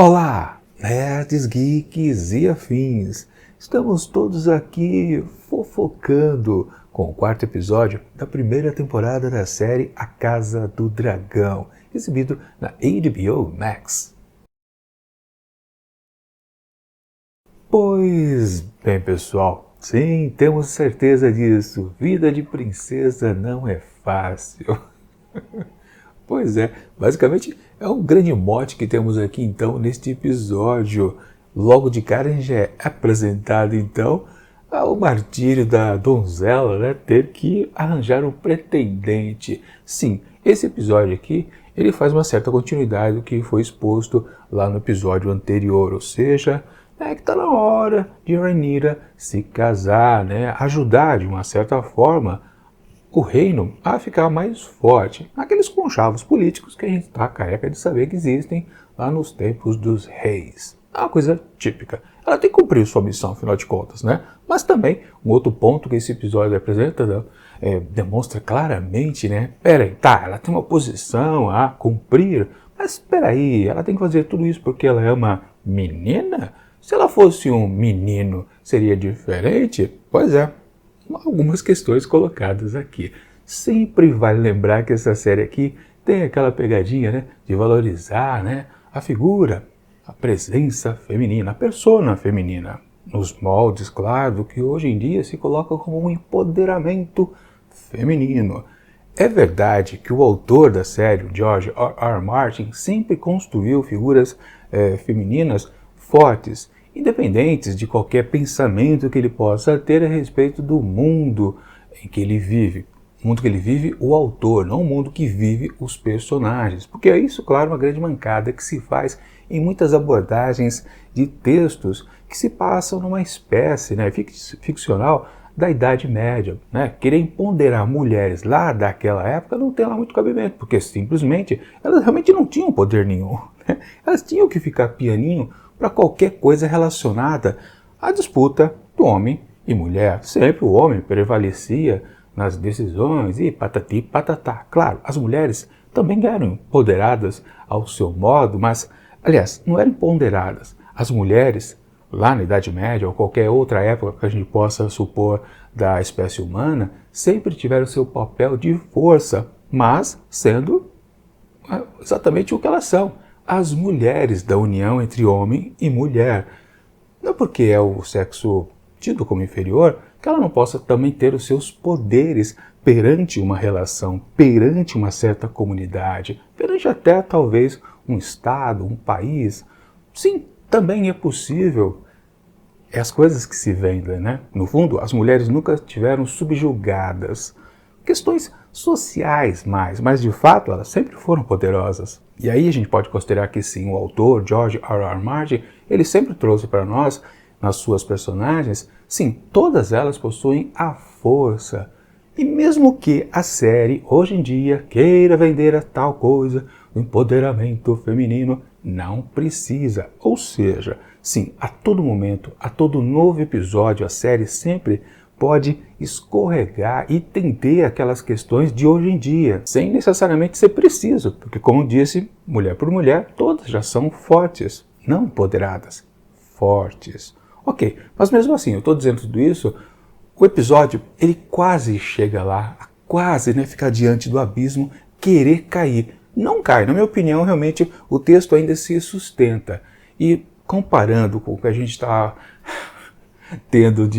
Olá, nerds, geeks e afins! Estamos todos aqui fofocando com o quarto episódio da primeira temporada da série A Casa do Dragão, exibido na HBO Max. Pois bem, pessoal, sim, temos certeza disso. Vida de princesa não é fácil. Pois é, basicamente é um grande mote que temos aqui então neste episódio. Logo de cara a gente já é apresentado então ao martírio da donzela, né? Ter que arranjar um pretendente. Sim, esse episódio aqui ele faz uma certa continuidade do que foi exposto lá no episódio anterior, ou seja, que está na hora de Rhaenyra se casar, né? Ajudar de uma certa forma o reino a ficar mais forte, aqueles conchavos políticos que a gente está careca de saber que existem lá nos tempos dos reis. É uma coisa típica. Ela tem que cumprir sua missão, afinal de contas, né? Mas também, um outro ponto que esse episódio apresenta, demonstra claramente, né? Peraí, tá, ela tem uma posição a cumprir, mas peraí, ela tem que fazer tudo isso porque ela é uma menina? Se ela fosse um menino, seria diferente? Pois é. Algumas questões colocadas aqui. Sempre vale lembrar que essa série aqui tem aquela pegadinha, né, de valorizar, né, a figura, a presença feminina, a persona feminina, nos moldes, claro, do que hoje em dia se coloca como um empoderamento feminino. É verdade que o autor da série, George R. Martin, sempre construiu figuras femininas fortes, independentes de qualquer pensamento que ele possa ter a respeito do mundo em que ele vive. O mundo que ele vive, o autor, não o mundo que vive os personagens. Porque é isso, claro, uma grande mancada que se faz em muitas abordagens de textos que se passam numa espécie, né, ficcional da Idade Média. Né? Querer empoderar mulheres lá daquela época não tem lá muito cabimento, porque simplesmente elas realmente não tinham poder nenhum. Né? Elas tinham que ficar pianinho para qualquer coisa relacionada à disputa do homem e mulher. Sempre o homem prevalecia nas decisões e patati patatá. Claro, as mulheres também eram empoderadas ao seu modo, mas, aliás, não eram empoderadas. As mulheres, lá na Idade Média ou qualquer outra época que a gente possa supor da espécie humana, sempre tiveram seu papel de força, mas sendo exatamente o que elas são. As mulheres da união entre homem e mulher. Não porque é o sexo tido como inferior, que ela não possa também ter os seus poderes perante uma relação, perante uma certa comunidade, perante até talvez um estado, um país. Sim, também é possível. É as coisas que se vendem, né? No fundo, as mulheres nunca tiveram subjugadas. Questões sociais mas de fato elas sempre foram poderosas. E aí a gente pode considerar que sim, o autor, George R. Martin, ele sempre trouxe para nós, nas suas personagens, sim, todas elas possuem a força. E mesmo que a série, hoje em dia, queira vender a tal coisa, o empoderamento feminino, não precisa. Ou seja, sim, a todo momento, a todo novo episódio, a série sempre pode escorregar e entender aquelas questões de hoje em dia, sem necessariamente ser preciso, porque como disse, mulher por mulher, todas já são fortes, não empoderadas, fortes. Ok, mas mesmo assim, eu estou dizendo tudo isso, o episódio, ele quase chega lá, quase, né, ficar diante do abismo, querer cair. Não cai, na minha opinião, realmente o texto ainda se sustenta. E comparando com o que a gente está tendo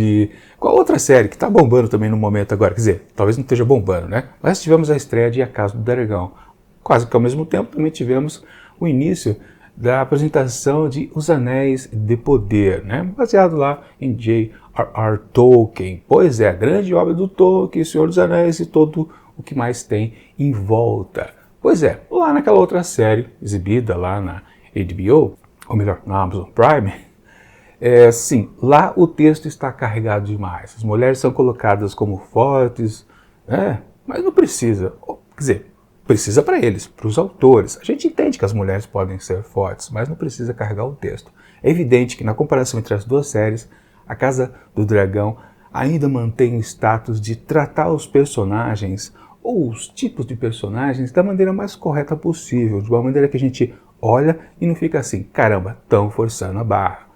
com a outra série que está bombando também no momento agora, quer dizer, talvez não esteja bombando, né? Mas tivemos a estreia de A Casa do Dragão. Quase que ao mesmo tempo também tivemos o início da apresentação de Os Anéis de Poder, né? Baseado lá em J.R.R. Tolkien. Pois é, a grande obra do Tolkien, Senhor dos Anéis e todo o que mais tem em volta. Pois é, lá naquela outra série exibida lá na HBO, ou melhor, na Amazon Prime, sim, lá o texto está carregado demais. As mulheres são colocadas como fortes, mas não precisa. Quer dizer, precisa para eles, para os autores. A gente entende que as mulheres podem ser fortes, mas não precisa carregar o texto. É evidente que na comparação entre as duas séries, A Casa do Dragão ainda mantém o status de tratar os personagens ou os tipos de personagens da maneira mais correta possível, de uma maneira que a gente olha e não fica assim, caramba, estão forçando a barra.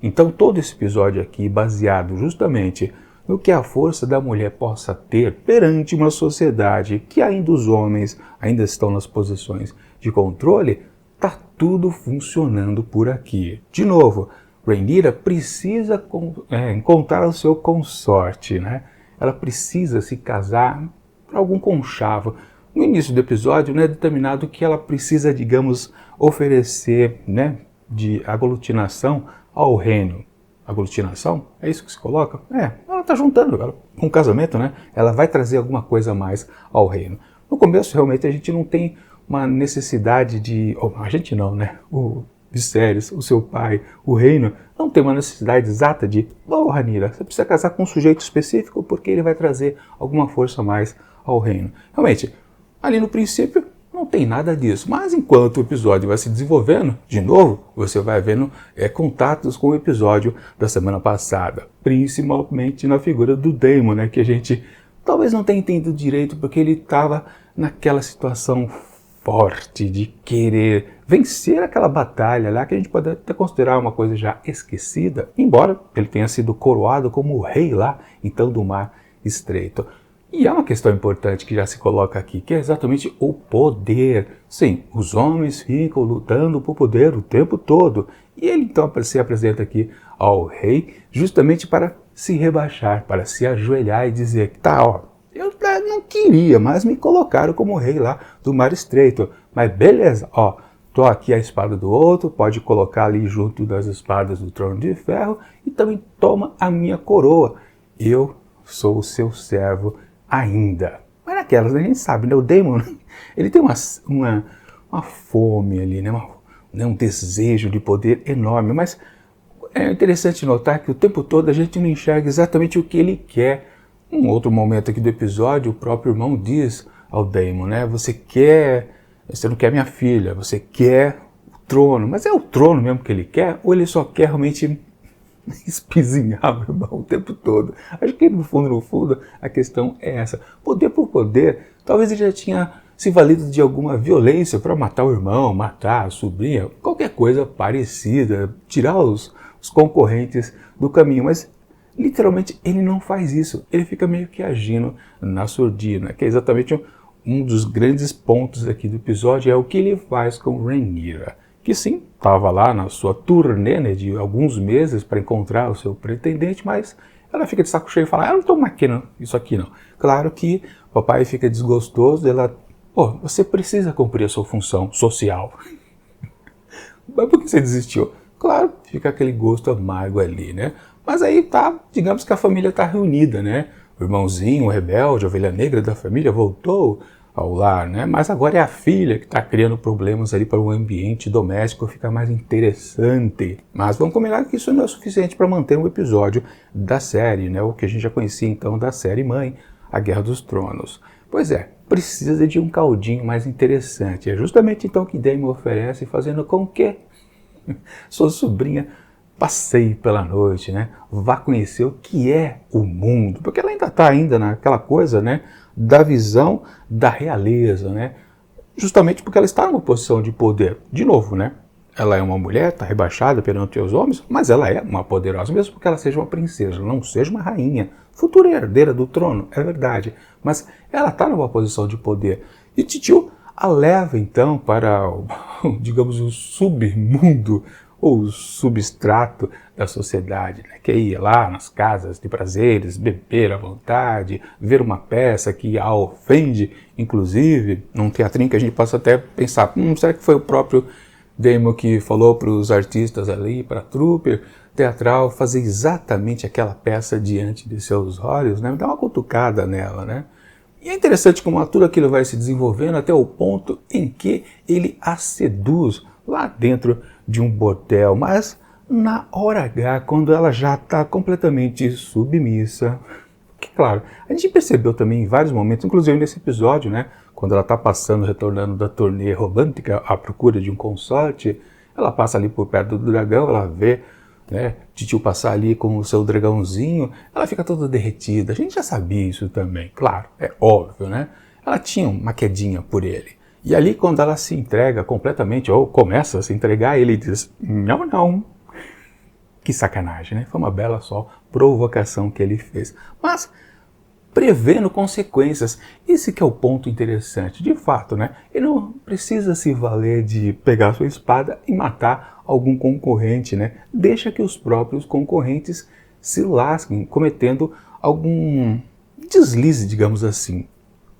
Então todo esse episódio aqui baseado justamente no que a força da mulher possa ter perante uma sociedade que ainda os homens ainda estão nas posições de controle, tá tudo funcionando por aqui. De novo, Rhaenyra precisa encontrar o seu consorte, né? Ela precisa se casar para algum conchavo. No início do episódio, né, é determinado que ela precisa, digamos, oferecer, né, de aglutinação ao reino. Aglutinação? É isso que se coloca? Ela está juntando, com o casamento, né? Ela vai trazer alguma coisa a mais ao reino. No começo, realmente, a gente não tem uma necessidade de... a gente não, né? O Viserys, o seu pai, o reino, não tem uma necessidade exata de... Rhaenyra, você precisa casar com um sujeito específico porque ele vai trazer alguma força a mais ao reino. Realmente, ali no princípio, não tem nada disso. Mas enquanto o episódio vai se desenvolvendo, de novo, você vai vendo contatos com o episódio da semana passada. Principalmente na figura do Daemon, né? Que a gente talvez não tenha entendido direito, porque ele estava naquela situação forte de querer vencer aquela batalha lá, que a gente pode até considerar uma coisa já esquecida, embora ele tenha sido coroado como o rei lá, então, do Mar Estreito. E há uma questão importante que já se coloca aqui, que é exatamente o poder. Sim, os homens ficam lutando por poder o tempo todo. E ele então se apresenta aqui ao rei justamente para se rebaixar, para se ajoelhar e dizer que eu não queria, mas me colocaram como rei lá do Mar Estreito. Mas beleza, tô aqui a espada do outro, pode colocar ali junto das espadas do Trono de Ferro e também toma a minha coroa. Eu sou o seu servo ainda. Mas naquelas, a gente sabe, né? O Daemon, ele tem uma fome ali, né? Um desejo de poder enorme, mas é interessante notar que o tempo todo a gente não enxerga exatamente o que ele quer. Um outro momento aqui do episódio, o próprio irmão diz ao Daemon, né? Você não quer minha filha, você quer o trono, mas é o trono mesmo que ele quer, ou ele só quer realmente espizinhar o irmão o tempo todo? Acho que no fundo, a questão é essa. Poder por poder, talvez ele já tinha se valido de alguma violência para matar o irmão, matar a sobrinha, qualquer coisa parecida, tirar os concorrentes do caminho, mas literalmente ele não faz isso, ele fica meio que agindo na surdina, que é exatamente um dos grandes pontos aqui do episódio, é o que ele faz com Rhaenyra, que sim, estava lá na sua turnê, né, de alguns meses para encontrar o seu pretendente, mas ela fica de saco cheio e fala, eu não estou maquinando isso aqui não. Claro que o papai fica desgostoso, ela, você precisa cumprir a sua função social. Mas por que você desistiu? Claro, fica aquele gosto amargo ali, né? Mas aí digamos que a família está reunida, né? O irmãozinho, o rebelde, a ovelha negra da família voltou ao lar, né? Mas agora é a filha que está criando problemas ali para o ambiente doméstico ficar mais interessante. Mas vamos combinar que isso não é suficiente para manter um episódio da série, né? O que a gente já conhecia então da série mãe, A Guerra dos Tronos. Pois é, precisa de um caldinho mais interessante. É justamente então que Daemon oferece, fazendo com que sua sobrinha passeie pela noite, né? Vá conhecer o que é o mundo, porque ela ainda está naquela coisa, né, da visão da realeza, né? Justamente porque ela está numa posição de poder. De novo, né? Ela é uma mulher, está rebaixada perante os homens, mas ela é uma poderosa, mesmo que ela seja uma princesa, não seja uma rainha, futura herdeira do trono, é verdade, mas ela está numa posição de poder. E Titio a leva então para, digamos, o submundo, ou o substrato da sociedade, né? Que ia lá nas casas de prazeres, beber à vontade, ver uma peça que a ofende, inclusive, num teatrinho que a gente possa até pensar, será que foi o próprio Daemon que falou para os artistas ali, para a trupe teatral, fazer exatamente aquela peça diante de seus olhos, né? Dá uma cutucada nela, né? E é interessante como tudo aquilo vai se desenvolvendo até o ponto em que ele a seduz lá dentro de um bordel, mas na hora H, quando ela já está completamente submissa, que claro, a gente percebeu também em vários momentos, inclusive nesse episódio, né, quando ela está retornando da turnê romântica à procura de um consorte, ela passa ali por perto do dragão, ela vê, né, Titio passar ali com o seu dragãozinho, ela fica toda derretida. A gente já sabia isso também, claro, é óbvio, né? Ela tinha uma quedinha por ele. E ali quando ela se entrega completamente, ou começa a se entregar, ele diz, não, não. Que sacanagem, né? Foi uma bela só provocação que ele fez. Mas prevendo consequências. Esse que é o ponto interessante. De fato, né? Ele não precisa se valer de pegar sua espada e matar algum concorrente, né? Deixa que os próprios concorrentes se lasquem, cometendo algum deslize, digamos assim.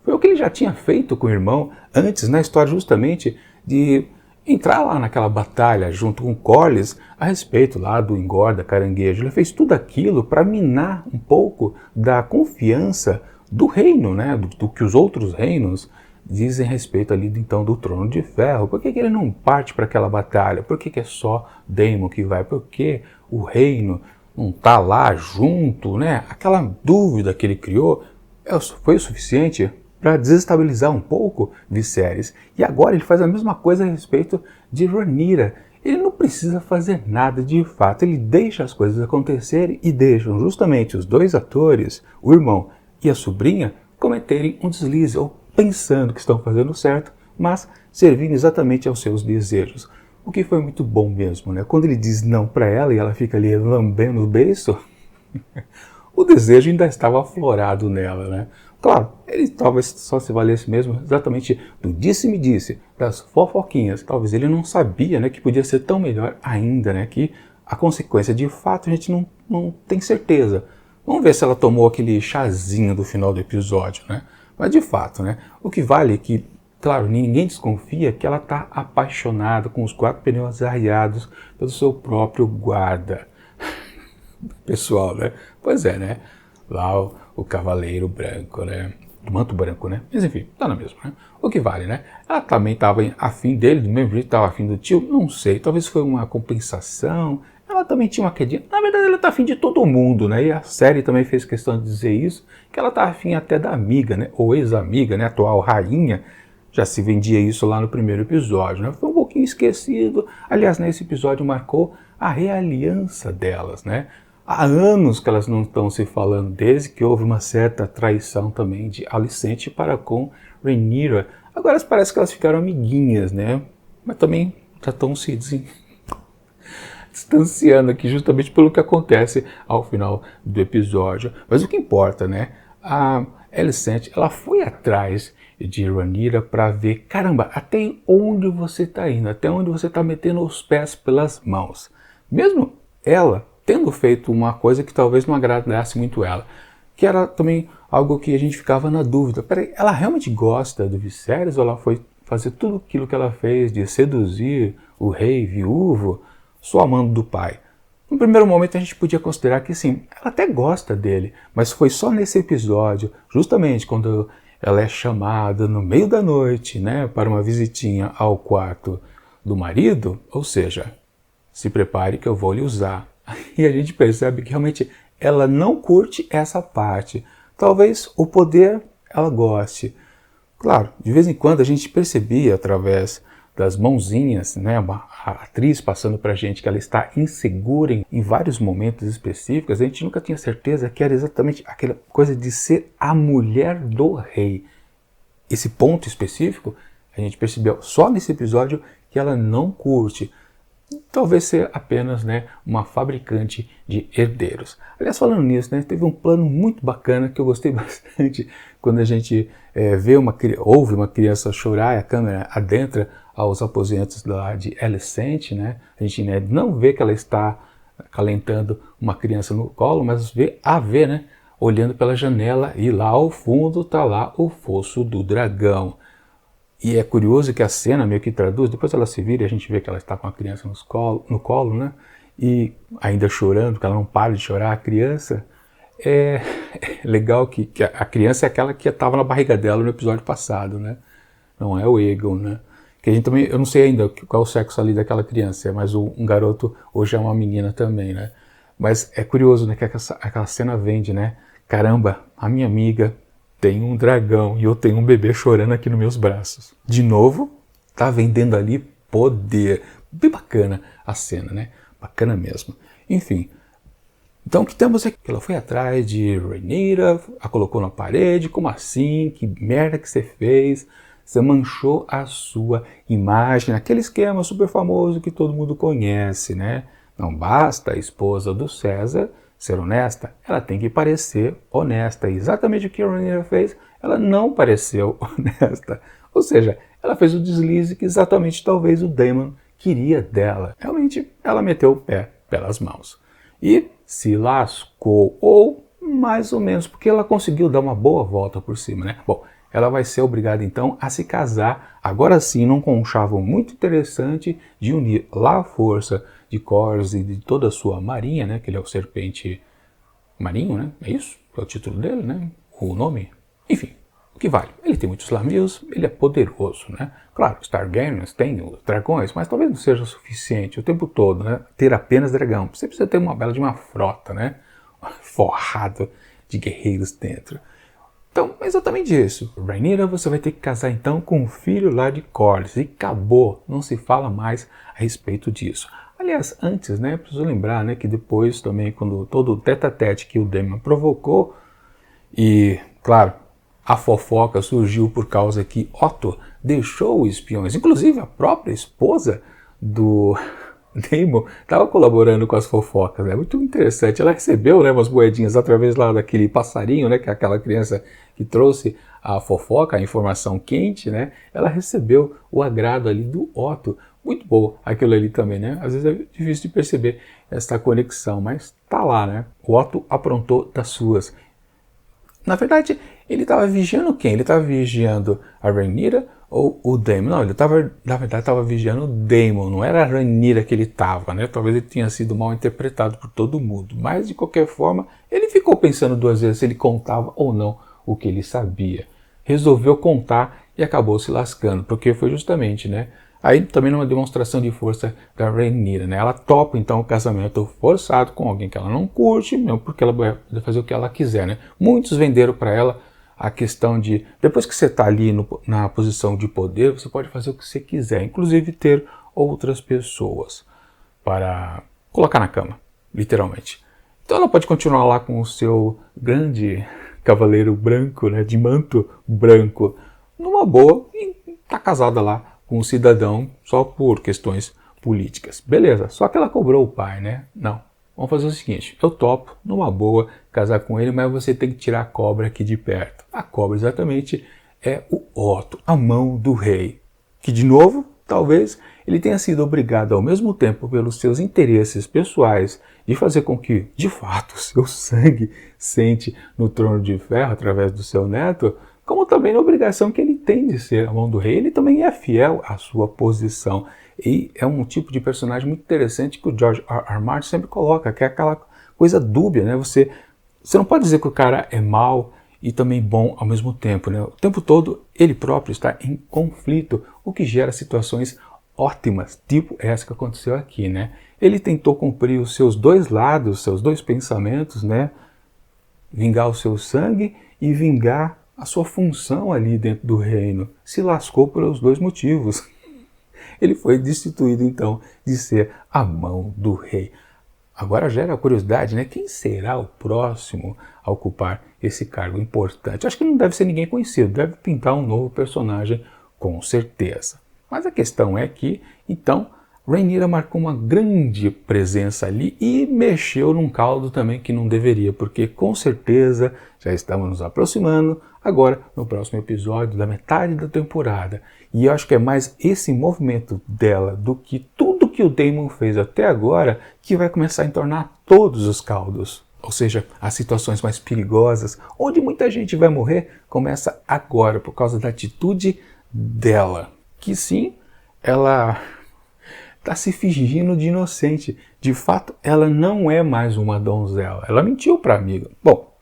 Foi o que ele já tinha feito com o irmão antes na história, justamente de entrar lá naquela batalha junto com Corlys a respeito lá do engorda caranguejo. Ele fez tudo aquilo para minar um pouco da confiança do reino, né? Do que os outros reinos dizem a respeito ali então do Trono de Ferro. Por que ele não parte para aquela batalha? Por que é só Daemon que vai? Por que o reino não está lá junto, né? Aquela dúvida que ele criou foi o suficiente para desestabilizar um pouco Viserys. E agora ele faz a mesma coisa a respeito de Rhaenyra. Ele não precisa fazer nada de fato, ele deixa as coisas acontecerem e deixam justamente os dois atores, o irmão e a sobrinha, cometerem um deslize, ou pensando que estão fazendo certo, mas servindo exatamente aos seus desejos. O que foi muito bom mesmo, né? Quando ele diz não para ela e ela fica ali lambendo o beiço, o desejo ainda estava aflorado nela, né? Claro, ele talvez só se valesse mesmo exatamente do disse-me-disse, das fofoquinhas. Talvez ele não sabia, né, que podia ser tão melhor ainda, né, que a consequência de fato a gente não tem certeza. Vamos ver se ela tomou aquele chazinho do final do episódio, né? Mas de fato, né, o que vale é que, claro, ninguém desconfia que ela está apaixonada com os 4 pneus arriados pelo seu próprio guarda. Pessoal, né? Pois é, né? Lá o Cavaleiro Branco, né? Do manto branco, né? Mas enfim, tá na mesma, né? O que vale, né? Ela também estava afim dele, do mesmo jeito que estava afim do tio, não sei, talvez foi uma compensação. Ela também tinha uma quedinha. Na verdade, ela tá afim de todo mundo, né? E a série também fez questão de dizer isso, que ela tá afim até da amiga, né? Ou ex-amiga, né? Atual rainha. Já se vendia isso lá no primeiro episódio, né? Foi um pouquinho esquecido. Aliás, nesse episódio marcou a realiança delas, né? Há anos que elas não estão se falando, desde que houve uma certa traição também de Alicente para com Rhaenyra. Agora parece que elas ficaram amiguinhas, né? Mas também já estão se distanciando aqui justamente pelo que acontece ao final do episódio. Mas o que importa, né? A Alicente, ela foi atrás de Rhaenyra para ver, caramba, até onde você está indo, até onde você está metendo os pés pelas mãos. Mesmo ela tendo feito uma coisa que talvez não agradasse muito ela, que era também algo que a gente ficava na dúvida. Peraí, ela realmente gosta do Viserys ou ela foi fazer tudo aquilo que ela fez de seduzir o rei viúvo só amando do pai? No primeiro momento a gente podia considerar que sim, ela até gosta dele, mas foi só nesse episódio, justamente quando ela é chamada no meio da noite, né, para uma visitinha ao quarto do marido, ou seja, se prepare que eu vou lhe usar. E a gente percebe que realmente ela não curte essa parte. Talvez o poder ela goste. Claro, de vez em quando a gente percebia através das mãozinhas, né, a atriz passando pra gente que ela está insegura em vários momentos específicos. A gente nunca tinha certeza que era exatamente aquela coisa de ser a mulher do rei. Esse ponto específico a gente percebeu só nesse episódio que ela não curte. Talvez ser apenas, né, uma fabricante de herdeiros. Aliás, falando nisso, né, teve um plano muito bacana que eu gostei bastante quando a gente ouve uma criança chorar e a câmera adentra aos aposentos lá de Alicente, né? A gente, né, não vê que ela está acalentando uma criança no colo, mas vê, né, olhando pela janela e lá ao fundo está lá o fosso do dragão. E é curioso que a cena meio que traduz, depois ela se vira e a gente vê que ela está com a criança no colo, né? E ainda chorando, que ela não para de chorar, a criança. É legal que a criança é aquela que estava na barriga dela no episódio passado, né? Não é o Aegon, né? Que a gente também, eu não sei ainda qual é o sexo ali daquela criança, mas um garoto hoje é uma menina também, né? Mas é curioso, né, que aquela cena vende, né? Caramba, a minha amiga tem um dragão e eu tenho um bebê chorando aqui nos meus braços. De novo, tá vendendo ali poder. Bem bacana a cena, né? Bacana mesmo. Enfim, então o que temos é que ela foi atrás de Rhaenyra, a colocou na parede, como assim? Que merda que você fez? Você manchou a sua imagem, aquele esquema super famoso que todo mundo conhece, né? Não basta a esposa do César ser honesta, ela tem que parecer honesta. E exatamente o que a Rhaenyra fez, ela não pareceu honesta. Ou seja, ela fez o deslize que exatamente talvez o Daemon queria dela. Realmente, ela meteu o pé pelas mãos. E se lascou, ou mais ou menos, porque ela conseguiu dar uma boa volta por cima, né? Bom, ela vai ser obrigada então a se casar, agora sim, num conchavo muito interessante de unir lá a força de Corlys e de toda a sua marinha, né? Que ele é o serpente marinho, né? É isso? É o título dele, né? O nome? Enfim, o que vale? Ele tem muitos navios, ele é poderoso, né? Claro, os Targaryens têm os dragões, mas talvez não seja o suficiente o tempo todo, né? Ter apenas dragão. Você precisa ter uma bela de uma frota, né? Forrado de guerreiros dentro. Então, é exatamente isso. Rhaenyra, você vai ter que casar então com o filho lá de Corlys. E acabou, não se fala mais a respeito disso. Aliás, antes, né, preciso lembrar, né, que depois também, quando todo o tete-a-tete que o Daemon provocou, e, claro, a fofoca surgiu por causa que Otto deixou os espiões, inclusive a própria esposa do Daemon estava colaborando com as fofocas, é muito interessante. Ela recebeu, né, umas moedinhas através lá daquele passarinho, né, que é aquela criança que trouxe a fofoca, a informação quente, né? Ela recebeu o agrado ali do Otto. Muito bom aquilo ali também, né? Às vezes é difícil de perceber essa conexão, mas tá lá, né? O Otto aprontou das suas. Na verdade, ele estava vigiando quem? Ele estava vigiando a Rhaenyra ou o Daemon? Não, ele estava, na verdade, estava vigiando o Daemon, não era a Rhaenyra que ele estava, né? Talvez ele tenha sido mal interpretado por todo mundo, mas de qualquer forma, ele ficou pensando duas vezes se ele contava ou não o que ele sabia. Resolveu contar e acabou se lascando, porque foi justamente, né? Aí também numa demonstração de força da Rhaenyra, né? Ela topa então o casamento forçado com alguém que ela não curte, mesmo porque ela vai fazer o que ela quiser, né? Muitos venderam para ela a questão de, depois que você está ali na posição de poder, você pode fazer o que você quiser, inclusive ter outras pessoas para colocar na cama, literalmente. Então ela pode continuar lá com o seu grande cavaleiro branco, né, de manto branco, numa boa, e tá casada lá com um cidadão só por questões políticas. Beleza, só que ela cobrou o pai, né? Não, vamos fazer o seguinte, eu topo, numa boa, casar com ele, mas você tem que tirar a cobra aqui de perto. A cobra exatamente é o Otto, a mão do rei, que de novo, talvez ele tenha sido obrigado ao mesmo tempo pelos seus interesses pessoais de fazer com que, de fato, seu sangue sente no trono de ferro através do seu neto, como também na obrigação que ele tem de ser a mão do rei. Ele também é fiel à sua posição. E é um tipo de personagem muito interessante que o George R. Martin sempre coloca, que é aquela coisa dúbia, né? Você não pode dizer que o cara é mau e também bom ao mesmo tempo, né? O tempo todo ele próprio está em conflito, o que gera situações ótimas, tipo essa que aconteceu aqui, né? Ele tentou cumprir os seus dois lados, seus dois pensamentos, né? Vingar o seu sangue e vingar a sua função ali dentro do reino. Se lascou pelos dois motivos. Ele foi destituído, então, de ser a mão do rei. Agora gera a curiosidade, né? Quem será o próximo a ocupar esse cargo importante? Acho que não deve ser ninguém conhecido, deve pintar um novo personagem, com certeza. Mas a questão é que, então, Rhaenyra marcou uma grande presença ali e mexeu num caldo também que não deveria, porque com certeza já estamos nos aproximando agora no próximo episódio da metade da temporada. E eu acho que é mais esse movimento dela do que tudo que o Daemon fez até agora que vai começar a entornar todos os caldos. Ou seja, as situações mais perigosas, onde muita gente vai morrer, começa agora por causa da atitude dela. Que sim, ela está se fingindo de inocente. De fato, ela não é mais uma donzela. Ela mentiu para a amiga. Bom,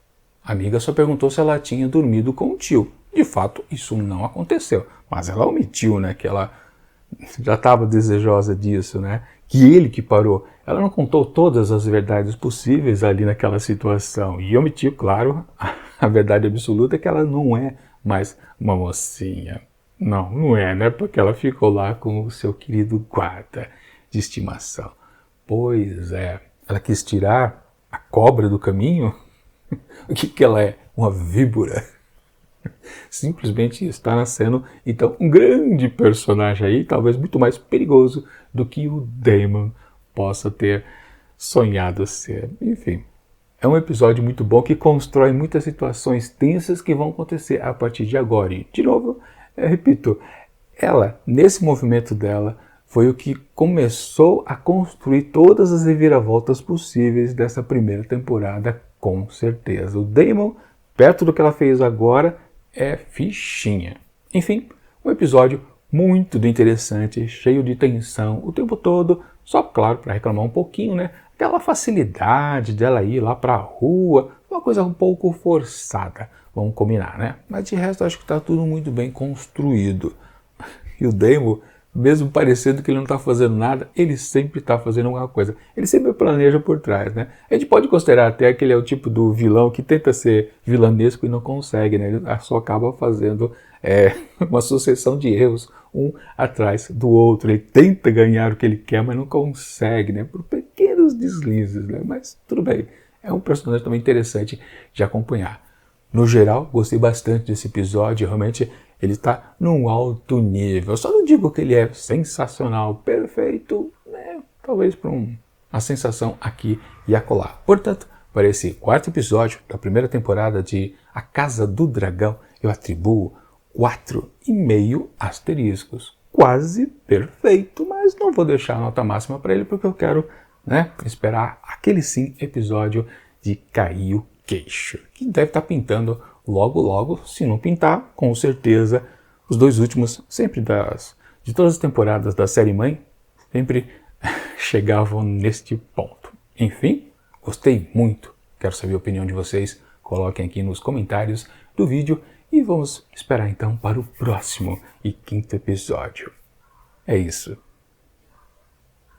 a amiga só perguntou se ela tinha dormido com o tio. De fato, isso não aconteceu. Mas ela omitiu, né? Que ela já estava desejosa disso, né? Que ele que parou. Ela não contou todas as verdades possíveis ali naquela situação. E omitiu, claro, a verdade absoluta é que ela não é mais uma mocinha. Não, não é, né? Porque ela ficou lá com o seu querido guarda de estimação. Pois é, ela quis tirar a cobra do caminho? O que ela é? Uma víbora? Simplesmente está nascendo, então, um grande personagem aí, talvez muito mais perigoso do que o Daemon possa ter sonhado ser. Enfim, é um episódio muito bom que constrói muitas situações tensas que vão acontecer a partir de agora. E, de novo, repito, ela, nesse movimento dela, foi o que começou a construir todas as reviravoltas possíveis dessa primeira temporada, com certeza. O Daemon, perto do que ela fez agora, é fichinha. Enfim, um episódio muito interessante, cheio de tensão o tempo todo, só, claro, para reclamar um pouquinho, né? Aquela facilidade dela ir lá para a rua, uma coisa um pouco forçada, vamos combinar, né? Mas de resto, acho que está tudo muito bem construído. E o Daemon, mesmo parecendo que ele não está fazendo nada, ele sempre está fazendo alguma coisa. Ele sempre planeja por trás, né? A gente pode considerar até que ele é o tipo do vilão que tenta ser vilanesco e não consegue, né? Ele só acaba fazendo uma sucessão de erros, um atrás do outro. Ele tenta ganhar o que ele quer, mas não consegue, né? Por pequenos deslizes, né? Mas tudo bem. É um personagem também interessante de acompanhar. No geral, gostei bastante desse episódio, realmente ele está num alto nível. Eu só não digo que ele é sensacional, perfeito, né? Talvez para uma sensação aqui e acolá. Portanto, para esse quarto episódio da primeira temporada de A Casa do Dragão, eu atribuo 4,5 asteriscos. Quase perfeito, mas não vou deixar a nota máxima para ele porque eu quero, né, esperar aquele sim episódio de cair o queixo, que deve estar pintando logo logo, se não pintar, com certeza, os dois últimos, sempre de todas as temporadas da série mãe, sempre chegavam neste ponto. Enfim, gostei muito, quero saber a opinião de vocês, coloquem aqui nos comentários do vídeo e vamos esperar então para o próximo e quinto episódio. É isso.